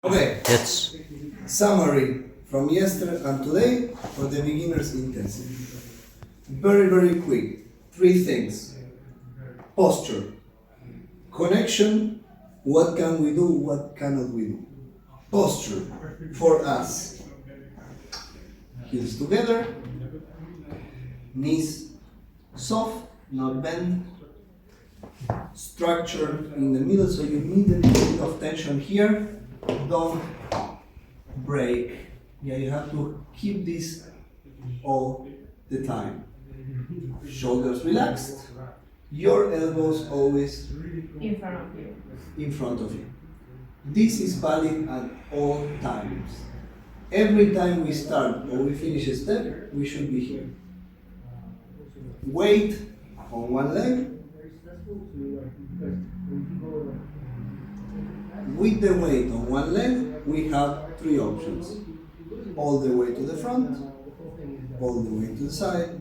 Okay, Yes. summary from yesterday and today for the beginner's intensive. Very, very quick. 3 things. Posture. Connection. What can we do? What cannot we do? Posture for us. Heels together. Knees soft, not bent. Structure in the middle, so you need a little bit of tension here. Don't break. Yeah, you have to keep this all the time. Shoulders relaxed. Your elbows always In front of you. in front of you. This is valid at all times. Every time we start or we finish a step, we should be here. Weight on one leg. With the weight on one leg, we have 3 options. All the way to the front, all the way to the side,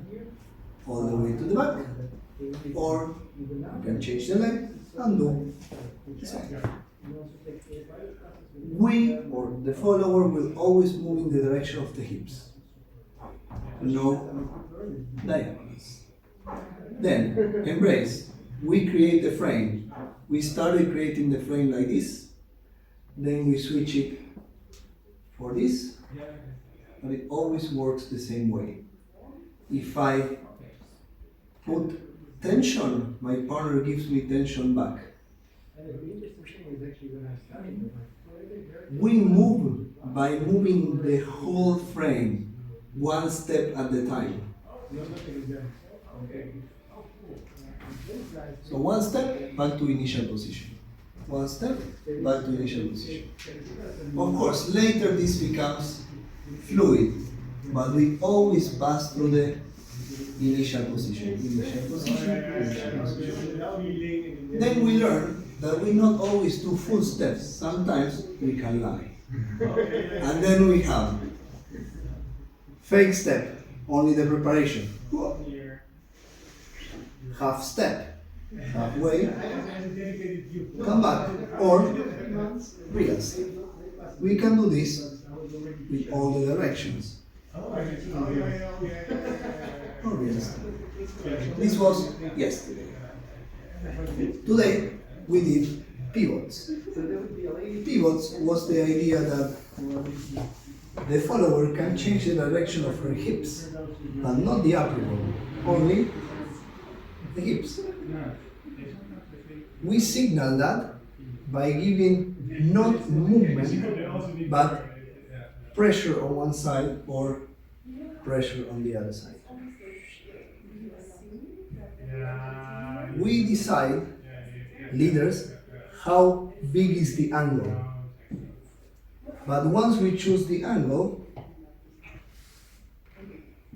all the way to the back, or you can change the leg and do the same. We, or the follower, will always move in the direction of the hips. No diagonals. Then, embrace. We create the frame. We started creating the frame like this. Then we switch it for this. But it always works the same way. If I put tension, my partner gives me tension back. We move by moving the whole frame, one step at a time. So one step, back to initial position. One step, back to initial position. Of course, later this becomes fluid, but we always pass through the initial position. Initial position, initial position. Then we learn that we not always do full steps. Sometimes we can lie. And then we have fake step, only the preparation. Half step, halfway, come back, or real step. We can do this with all the directions. Or real step. This was yesterday. Today we did pivots. Pivots was the idea that the follower can change the direction of her hips, but not the upper body, only the hips. We signal that by giving not movement, but pressure on one side or pressure on the other side. We decide, leaders, how big is the angle. But once we choose the angle,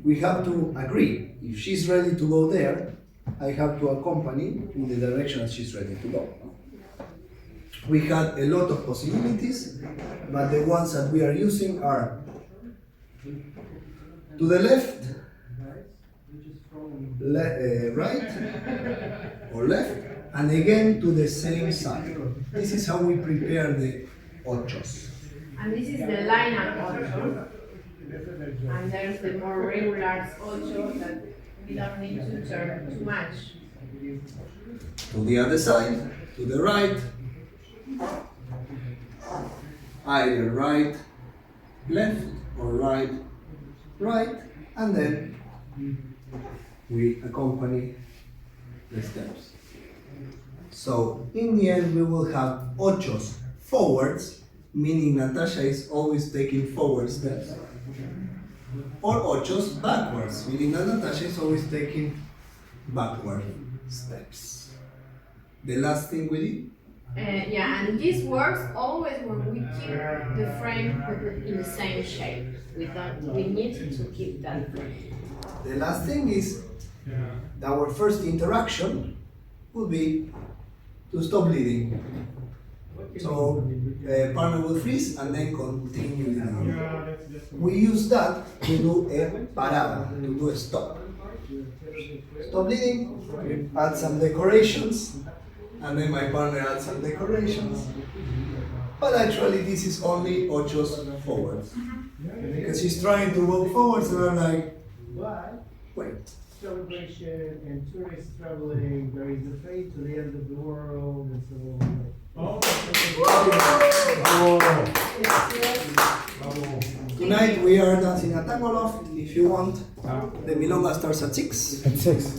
we have to agree. If she's ready to go there, I have to accompany in the direction that she's ready to go. We had a lot of possibilities, but the ones that we are using are to the left, right, or left, and again to the same side. This is how we prepare the ochos. And this is the line-up ocho. And there's the more regular ocho that we don't need to turn too much. To the other side, to the right, either right, left, or right, right, and then we accompany the steps. So in the end we will have ochos forwards, meaning Natasha is always taking forward steps, or ochos backwards, meaning that Natasha is always taking backward steps. The last thing we did. Yeah, and this works always when we keep the frame in the same shape. We need to keep that frame. The last thing is that our first interaction would be to stop bleeding. So partner will freeze and then continue bleeding. We use that to do a parada, to do a stop. Stop bleeding, add some decorations, and then my partner adds some decorations. But actually this is only ochos forwards. Because he's trying to walk forwards and I'm like, wait. Celebration and tourists traveling, there is a fate to the end of the world and so on. Tonight we are dancing a tango loft. If you want, the milonga starts at 6. At 6.